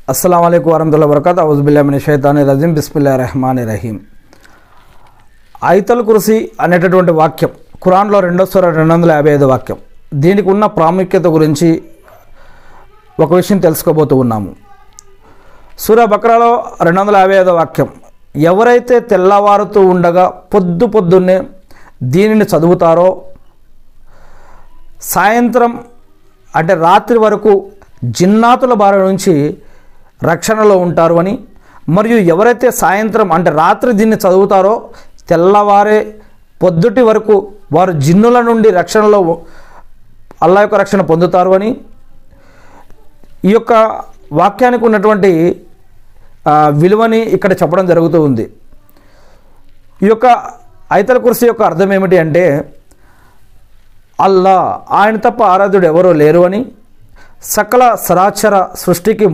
अस्सलाम वालेकुम वरहमतुल्लाहि वबरकातुहू औज़ुबिल्लाहि मिनश शैతానిర్ రజీం బిస్మిల్లాహిర్ రహమానిర్ రహీం। ఆయతుల్ కుర్సీ అనేటటువంటి వాక్యం ఖురాన్లో 2వ సూర 255 వాక్యం। దీనికి ఉన్న ప్రాముఖ్యత గురించి ఒక విషయం తెలుసుకోబోతూ ఉన్నాము। సూరా బక్రాలో 255 వాక్యం, ఎవరైతే తెల్లవారుతూ ఉండగా పొద్దున్నే దీనిని చదువుతారో సాయంత్రం అంటే రాత్రి వరకు జిన్నాతుల బారి నుంచి రక్షణలో ఉంటారు అని, మరియు ఎవరైతే సాయంత్రం అంటే రాత్రి దీన్ని చదువుతారో తెల్లవారే పొద్దుటి వరకు వారు జిన్నుల నుండి రక్షణలో అల్లాహ్ యొక్క రక్షణ పొందుతారు అని ఈ యొక్క వాక్యానికి ఉన్నటువంటి విలువని ఇక్కడ చెప్పడం జరుగుతూ ఉంది। ఈ యొక్క ఆయతుల్ కుర్సీ యొక్క అర్థం ఏమిటి అంటే అల్లా ఆయన తప్ప ఆరాధ్యుడు ఎవరో లేరు అని, సకల సరాచర సృష్టికి